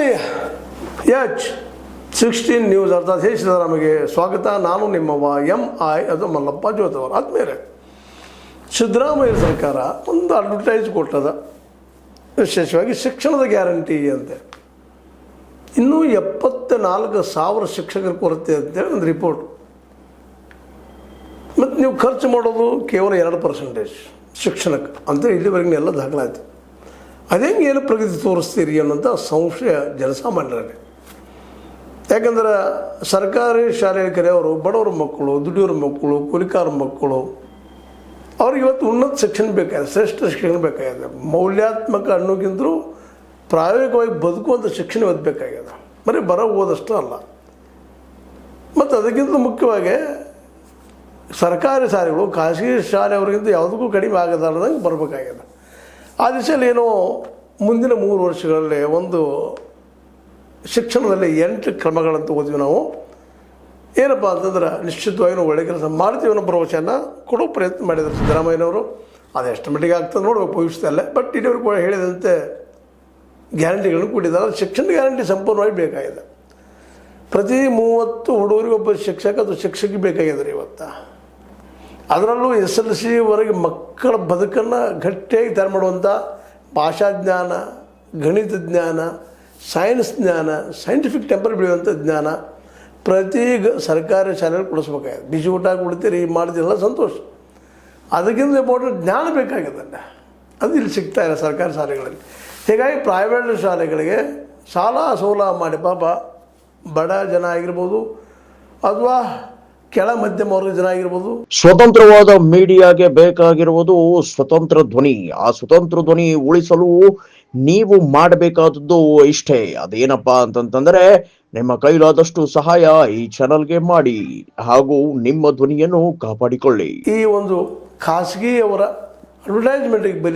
ಆತ್ಮೀಯ H16 news ಅರ್ಥಾತ್ ಹೇ ಸಿದ್ದರಾಮಯ್ಯಗೆ ಸ್ವಾಗತ. ನಾನು ನಿಮ್ಮವ MI ಅದು ಮಲ್ಲಪ್ಪ ಜೋತವರು. ಆತ್ಮೀಯರೇ, ಸಿದ್ದರಾಮಯ್ಯ ಸರ್ಕಾರ ಒಂದು ಅಡ್ವರ್ಟೈಸ್ ಕೊಟ್ಟದ, ವಿಶೇಷವಾಗಿ ಶಿಕ್ಷಣದ ಗ್ಯಾರಂಟಿ ಅಂತೆ. ಇನ್ನೂ 74,000 ಶಿಕ್ಷಕರ ಕೊರತೆ ಅಂತೇಳಿ ಒಂದು ರಿಪೋರ್ಟ್. ಮತ್ತು ನೀವು ಖರ್ಚು ಮಾಡೋದು ಕೇವಲ 2% ಶಿಕ್ಷಣಕ್ಕೆ ಅಂತ ಇಲ್ಲಿವರೆಗೆ ಎಲ್ಲ ದಾಖಲಾಯಿತು. ಅದೇಂಗೆ ಏನು ಪ್ರಗತಿ ತೋರಿಸ್ತೀರಿ ಅನ್ನೋಂಥ ಸಂಶಯ ಜನಸಾಮಾನ್ಯರಲ್ಲಿ. ಯಾಕಂದ್ರೆ ಸರ್ಕಾರಿ ಶಾಲೆಯಲ್ಲಿ ಕರೆಯೋರು ಬಡವರ ಮಕ್ಕಳು, ದುಡಿಯೋರ ಮಕ್ಕಳು, ಕೂಲಿಕಾರ ಮಕ್ಕಳು, ಅವ್ರಿಗೆ ಇವತ್ತು ಉನ್ನತ ಶಿಕ್ಷಣ ಬೇಕಾಗಿದೆ, ಶ್ರೇಷ್ಠ ಶಿಕ್ಷಣ ಬೇಕಾಗಿದೆ. ಮೌಲ್ಯಾತ್ಮಕ ಅನ್ನೋಕ್ಕಿಂತಲೂ ಪ್ರಾಯೋಗಿಕವಾಗಿ ಬದುಕುವಂಥ ಶಿಕ್ಷಣ ಇವತ್ತು ಬೇಕಾಗಿದೆ. ಬರೀ ಬರ ಓದಷ್ಟು ಅಲ್ಲ. ಮತ್ತು ಅದಕ್ಕಿಂತ ಮುಖ್ಯವಾಗಿ ಸರ್ಕಾರಿ ಶಾಲೆಗಳು ಖಾಸಗಿ ಶಾಲೆಯವರಿಗಿಂತ ಯಾವುದಕ್ಕೂ ಕಡಿಮೆ ಆಗದಂಗೆ ಬರಬೇಕಾಗಿದೆ. ಆ ದಿಶೆಯಲ್ಲಿ ಏನೋ ಮುಂದಿನ 3 ವರ್ಷಗಳಲ್ಲಿ ಒಂದು ಶಿಕ್ಷಣದಲ್ಲಿ 8 ಕ್ರಮಗಳಂತ ಓದಿವಿ ನಾವು. ಏನಪ್ಪ ಅಂತಂದ್ರೆ ನಿಶ್ಚಿತವಾಗಿ ನಾವು ಒಳ್ಳೆ ಕೆಲಸ ಮಾಡ್ತೀವಿ ಅನ್ನೋ ಭರವಸೆಯನ್ನು ಕೊಡೋ ಪ್ರಯತ್ನ ಮಾಡಿದ್ದಾರೆ ಸಿದ್ದರಾಮಯ್ಯನವರು. ಅದು ಎಷ್ಟು ಮಟ್ಟಿಗೆ ಆಗ್ತದೆ ನೋಡ್ಬೇಕು ಭವಿಷ್ಯದಲ್ಲೇ. ಬಟ್ ಇಲ್ಲಿವರು ಕೂಡ ಹೇಳಿದಂತೆ ಗ್ಯಾರಂಟಿಗಳನ್ನು ಕೊಟ್ಟಿದ್ದಾರೆ. ಶಿಕ್ಷಣ ಗ್ಯಾರಂಟಿ ಸಂಪೂರ್ಣವಾಗಿ ಬೇಕಾಗಿದೆ. ಪ್ರತಿ 30 ಹುಡುಗರಿಗೆ ಒಬ್ಬ ಶಿಕ್ಷಕ ಅಥವಾ ಶಿಕ್ಷಕಿ ಬೇಕಾಗಿದ್ದಾರೆ ಇವತ್ತು. ಅದರಲ್ಲೂ SLCವರೆಗೆ ಮಕ್ಕಳ ಬದುಕನ್ನು ಗಟ್ಟಿಯಾಗಿ ತಯಾರು ಮಾಡುವಂಥ ಭಾಷಾ ಜ್ಞಾನ, ಗಣಿತ ಜ್ಞಾನ, ಸೈನ್ಸ್ ಜ್ಞಾನ, ಸೈಂಟಿಫಿಕ್ ಟೆಂಪರ್ ಬೆಳೆಯುವಂಥ ಜ್ಞಾನ ಪ್ರತಿ ಸರ್ಕಾರಿ ಶಾಲೆಯಲ್ಲಿ ಕೊಡಿಸ್ಬೇಕಾಗಿದೆ. ಬಿಸಿ ಊಟ ಕೊಡ್ತೀರಿ, ಮಾಡ್ತೀರಲ್ಲ, ಸಂತೋಷ. ಅದಕ್ಕಿಂತ ಇಂಪಾರ್ಟೆಂಟ್ ಜ್ಞಾನ ಬೇಕಾಗಿದೆ. ಅದು ಇಲ್ಲಿ ಸಿಗ್ತಾ ಇಲ್ಲ ಸರ್ಕಾರಿ ಶಾಲೆಗಳಲ್ಲಿ. ಹೀಗಾಗಿ ಪ್ರೈವೇಟ್ ಶಾಲೆಗಳಿಗೆ ಸಾಲ ಸೋಲ ಮಾಡಿ ಪಾಪ ಬಡ ಜನ ಆಗಿರ್ಬೋದು ಅಥವಾ ಕೆಳ ಮಧ್ಯಮ ವರ್ಗದ ಜನ ಆಗಿರ್ಬೋದು. ಸ್ವತಂತ್ರವಾದ ಮೀಡಿಯಾಗೆ ಬೇಕಾಗಿರುವುದು ಸ್ವತಂತ್ರ ಧ್ವನಿ. ಆ ಸ್ವತಂತ್ರ ಧ್ವನಿ ಉಳಿಸಲು ನೀವು ಮಾಡಬೇಕಾದದ್ದು ಇಷ್ಟೇ. ಅದೇನಪ್ಪಾ ಅಂತಂತಂದ್ರೆ ನಿಮ್ಮ ಕೈಲಾದಷ್ಟು ಸಹಾಯ ಈ ಚಾನಲ್ಗೆ ಮಾಡಿ ಹಾಗೂ ನಿಮ್ಮ ಧ್ವನಿಯನ್ನು ಕಾಪಾಡಿಕೊಳ್ಳಿ. ಈ ಒಂದು ಖಾಸಗಿಯವರ ಅಡ್ವರ್ಟೈಸ್ಮೆಂಟ್ಗೆ ಬೆಲೆ